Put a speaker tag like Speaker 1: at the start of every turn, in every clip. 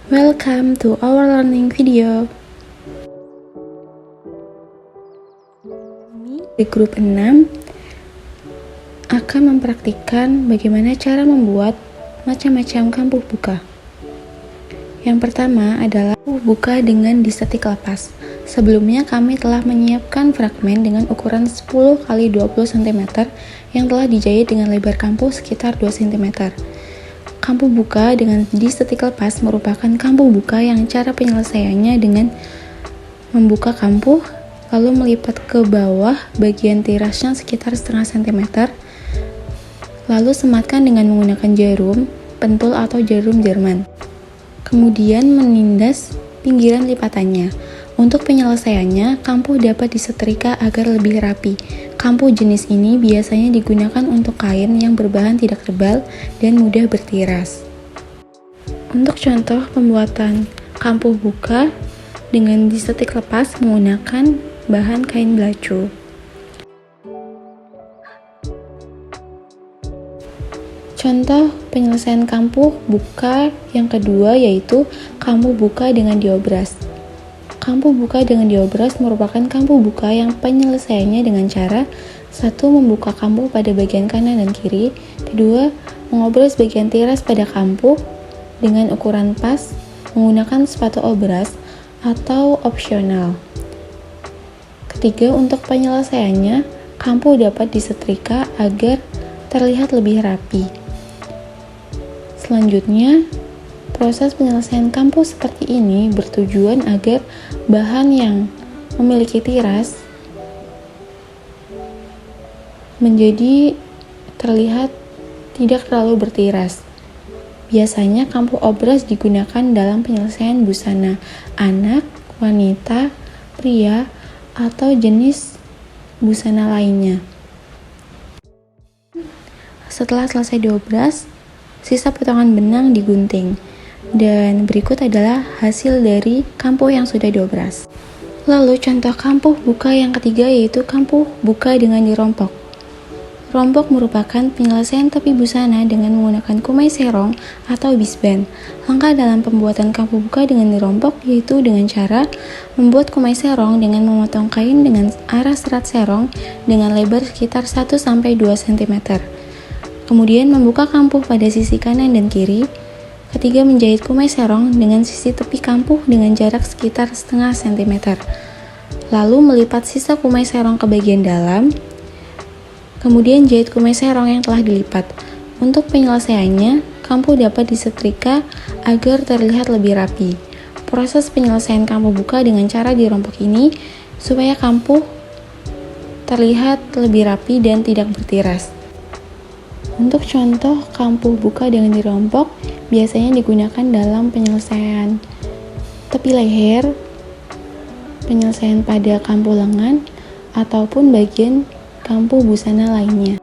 Speaker 1: Welcome to our learning video. Di grup 6 akan mempraktikkan bagaimana cara membuat macam-macam kampuh buka. Yang pertama adalah buka dengan disetik lepas. Sebelumnya kami telah menyiapkan fragmen dengan ukuran 10 x 20 cm yang telah dijahit dengan lebar kampuh sekitar 2 cm. Kampuh buka dengan disetik lepas merupakan kampuh buka yang cara penyelesaiannya dengan membuka kampuh, lalu melipat ke bawah bagian tirasnya sekitar setengah cm, lalu sematkan dengan menggunakan jarum, pentul atau jarum Jerman. Kemudian menindas pinggiran lipatannya. Untuk penyelesaiannya, kampuh dapat disetrika agar lebih rapi. Kampuh jenis ini biasanya digunakan untuk kain yang berbahan tidak tebal dan mudah bertiras. Untuk contoh pembuatan kampuh buka dengan disetik lepas menggunakan bahan kain belacu. Contoh penyelesaian kampuh buka yang kedua yaitu kampuh buka dengan diobras. Kampuh buka dengan diobras merupakan kampuh buka yang penyelesaiannya dengan cara 1. Membuka kampuh pada bagian kanan dan kiri. 2. Mengobras bagian tiras pada kampuh dengan ukuran pas menggunakan sepatu obras atau opsional. Ketiga, untuk penyelesaiannya, kampuh dapat disetrika agar terlihat lebih rapi. Selanjutnya, proses penyelesaian kampuh seperti ini bertujuan agar bahan yang memiliki tiras menjadi terlihat tidak terlalu bertiras. Biasanya kampuh obras digunakan dalam penyelesaian busana anak, wanita, pria, atau jenis busana lainnya. Setelah selesai diobras, sisa potongan benang digunting. Dan berikut adalah hasil dari kampuh yang sudah diobras. Lalu contoh kampuh buka yang ketiga yaitu kampuh buka dengan dirompok. Rompok merupakan penyelesaian tepi busana dengan menggunakan kumai serong atau bisband. Langkah dalam pembuatan kampuh buka dengan dirompok yaitu dengan cara membuat kumai serong dengan memotong kain dengan arah serat serong dengan lebar sekitar 1-2 cm. Kemudian membuka kampuh pada sisi kanan dan kiri. Ketiga, menjahit kumai serong dengan sisi tepi kampuh dengan jarak sekitar setengah cm. Lalu melipat sisa kumai serong ke bagian dalam. Kemudian jahit kumai serong yang telah dilipat. Untuk penyelesaiannya, kampuh dapat disetrika agar terlihat lebih rapi. Proses penyelesaian kampuh buka dengan cara dirompok ini supaya kampuh terlihat lebih rapi dan tidak bertiras. Untuk contoh kampuh buka dengan dirompok biasanya digunakan dalam penyelesaian tepi leher, penyelesaian pada kampuh lengan, ataupun bagian kampuh busana lainnya.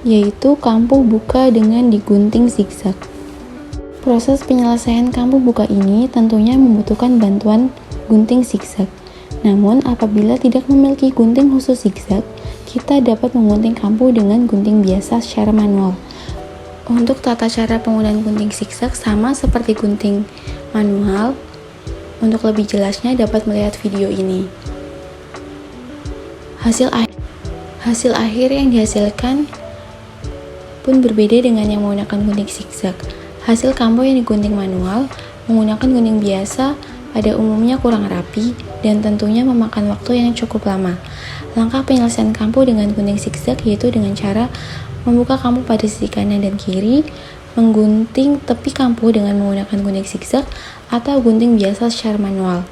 Speaker 1: Yaitu kampuh buka dengan digunting zigzag. Proses penyelesaian kampuh buka ini tentunya membutuhkan bantuan gunting zigzag. Namun apabila tidak memiliki gunting khusus zigzag, kita dapat menggunting kampuh dengan gunting biasa secara manual. Untuk tata cara penggunaan gunting zigzag sama seperti gunting manual. Untuk lebih jelasnya dapat melihat video ini. Hasil akhir yang dihasilkan pun berbeda dengan yang menggunakan gunting zigzag. Hasil kampuh yang digunting manual menggunakan gunting biasa pada umumnya kurang rapi dan tentunya memakan waktu yang cukup lama. Langkah penyelesaian kampuh dengan gunting zigzag yaitu dengan cara membuka kampuh pada sisi kanan dan kiri, menggunting tepi kampuh dengan menggunakan gunting zigzag atau gunting biasa secara manual.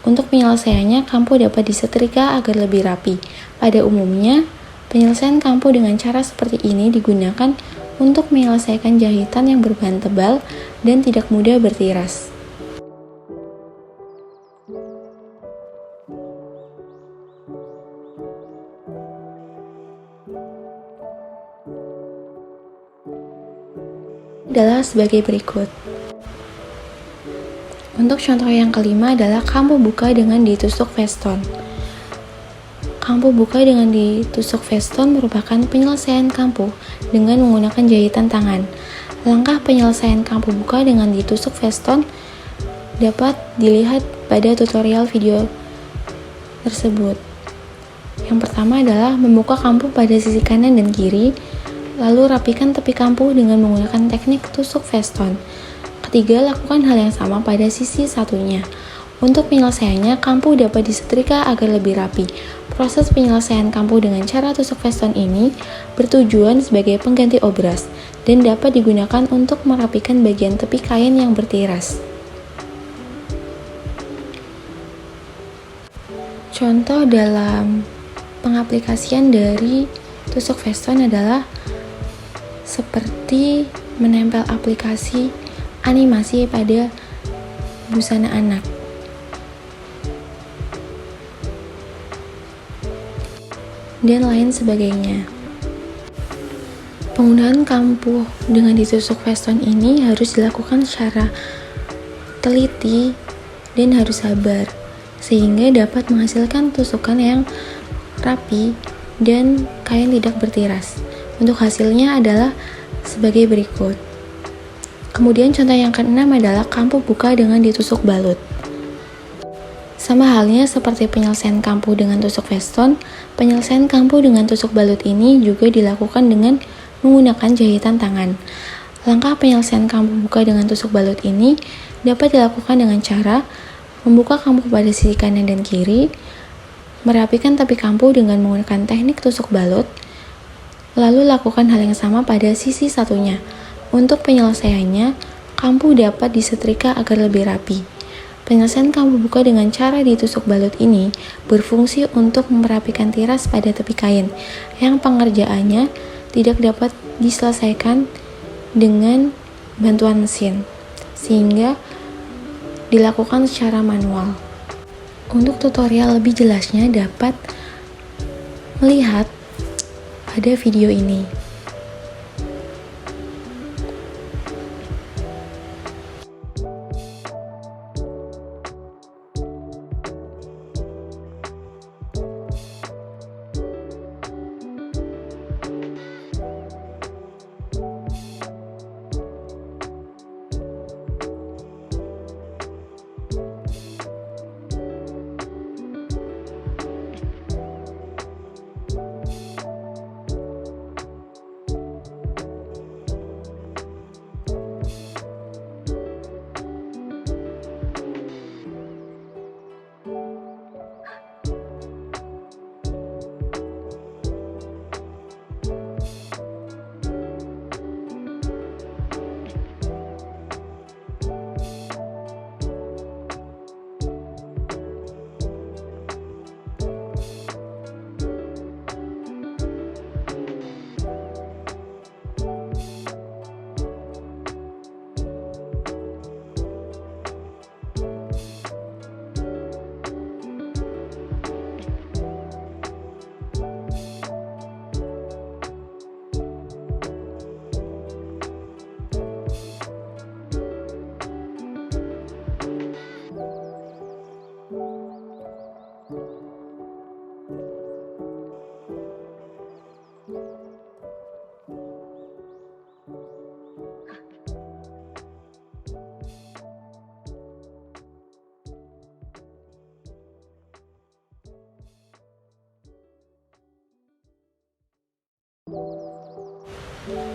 Speaker 1: Untuk penyelesaiannya, kampuh dapat disetrika agar lebih rapi. Pada umumnya, penyelesaian kampuh dengan cara seperti ini digunakan untuk menyelesaikan jahitan yang berbahan tebal dan tidak mudah bertiras. Adalah sebagai berikut. Untuk contoh yang kelima adalah kampuh buka dengan ditusuk veston. Kampuh buka dengan ditusuk veston merupakan penyelesaian kampuh dengan menggunakan jahitan tangan. Langkah penyelesaian kampuh buka dengan ditusuk veston dapat dilihat pada tutorial video tersebut. Yang pertama adalah membuka kampuh pada sisi kanan dan kiri, lalu rapikan tepi kampuh dengan menggunakan teknik tusuk veston. Ketiga, lakukan hal yang sama pada sisi satunya. Untuk penyelesaiannya, kampuh dapat disetrika agar lebih rapi. Proses penyelesaian kampuh dengan cara tusuk veston ini bertujuan sebagai pengganti obras dan dapat digunakan untuk merapikan bagian tepi kain yang bertiras. Contoh dalam pengaplikasian dari tusuk veston adalah seperti menempel aplikasi animasi pada busana anak. Dan lain sebagainya. Penggunaan kampuh dengan ditusuk veston ini harus dilakukan secara teliti dan harus sabar, sehingga dapat menghasilkan tusukan yang rapi dan kain tidak bertiras. Untuk hasilnya adalah sebagai berikut. Kemudian contoh yang keenam adalah kampuh buka dengan ditusuk balut. Sama halnya seperti penyelesaian kampuh dengan tusuk veston, penyelesaian kampuh dengan tusuk balut ini juga dilakukan dengan menggunakan jahitan tangan. Langkah penyelesaian kampuh buka dengan tusuk balut ini dapat dilakukan dengan cara membuka kampuh pada sisi kanan dan kiri, merapikan tepi kampuh dengan menggunakan teknik tusuk balut, lalu lakukan hal yang sama pada sisi satunya. Untuk penyelesaiannya, kampuh dapat disetrika agar lebih rapi. Penyelesaian kampuh buka dengan cara ditusuk balut ini berfungsi untuk merapikan tiras pada tepi kain yang pengerjaannya tidak dapat diselesaikan dengan bantuan mesin, sehingga dilakukan secara manual. Untuk tutorial lebih jelasnya dapat melihat pada video ini.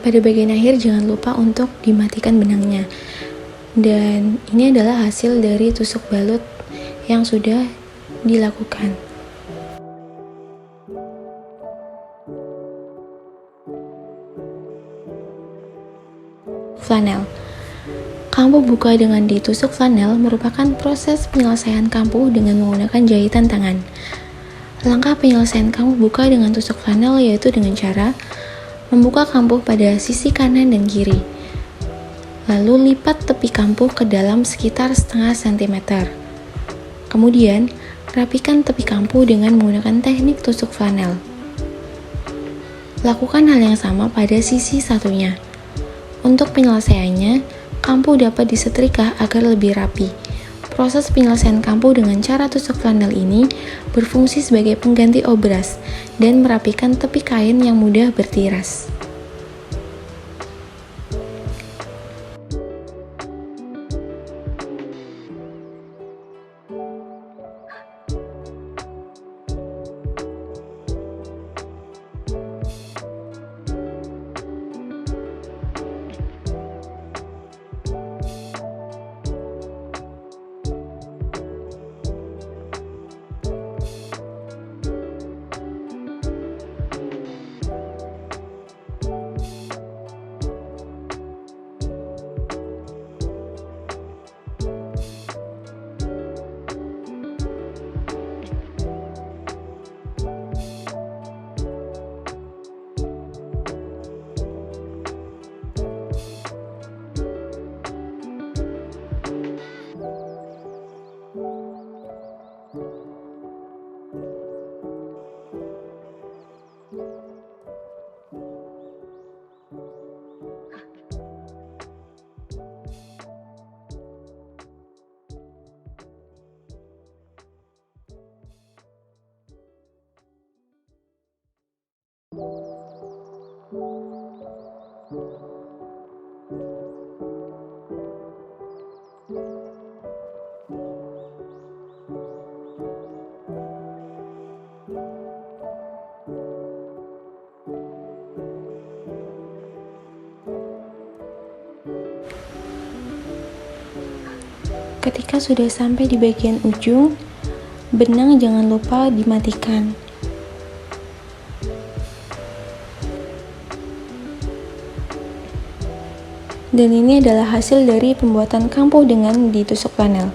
Speaker 1: Pada bagian akhir jangan lupa untuk dimatikan benangnya. Dan ini adalah hasil dari tusuk balut yang sudah dilakukan. Flanel. Kampuh buka dengan ditusuk flanel merupakan proses penyelesaian kampuh dengan menggunakan jahitan tangan. Langkah penyelesaian kampuh buka dengan tusuk flanel yaitu dengan cara membuka kampuh pada sisi kanan dan kiri, lalu lipat tepi kampuh ke dalam sekitar setengah sentimeter. Kemudian, rapikan tepi kampuh dengan menggunakan teknik tusuk flanel. Lakukan hal yang sama pada sisi satunya. Untuk penyelesaiannya, kampuh dapat disetrika agar lebih rapi. Proses penyelesaian kampuh dengan cara tusuk flanel ini berfungsi sebagai pengganti obras dan merapikan tepi kain yang mudah bertiras. Ketika sudah sampai di bagian ujung, benang jangan lupa dimatikan. Dan ini adalah hasil dari pembuatan kampuh dengan ditusuk panel.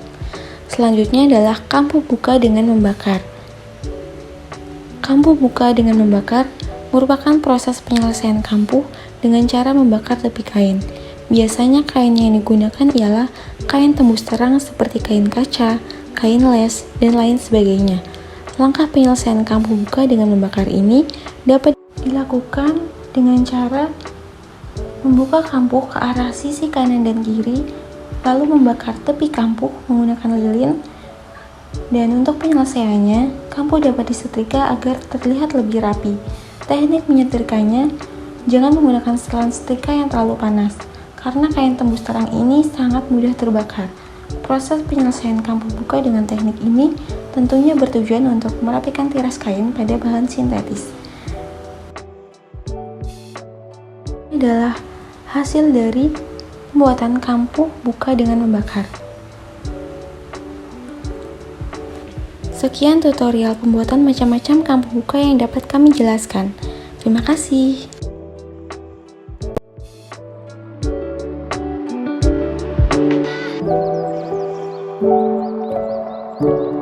Speaker 1: Selanjutnya adalah kampuh buka dengan membakar. Kampuh buka dengan membakar merupakan proses penyelesaian kampuh dengan cara membakar tepi kain. Biasanya kain yang digunakan ialah kain tembus terang seperti kain kaca, kain les, dan lain sebagainya. Langkah penyelesaian kampuh buka dengan membakar ini dapat dilakukan dengan cara membuka kampuh ke arah sisi kanan dan kiri, lalu membakar tepi kampuh menggunakan lilin. Dan untuk penyelesaiannya, kampuh dapat disetrika agar terlihat lebih rapi. Teknik menyetrikanya, jangan menggunakan setelan setrika yang terlalu panas, karena kain tembus terang ini sangat mudah terbakar. Proses penyelesaian kampuh buka dengan teknik ini tentunya bertujuan untuk merapikan tiras kain pada bahan sintetis. Ini adalah hasil dari pembuatan kampuh buka dengan membakar. Sekian tutorial pembuatan macam-macam kampuh buka yang dapat kami jelaskan. Terima kasih. Thank you.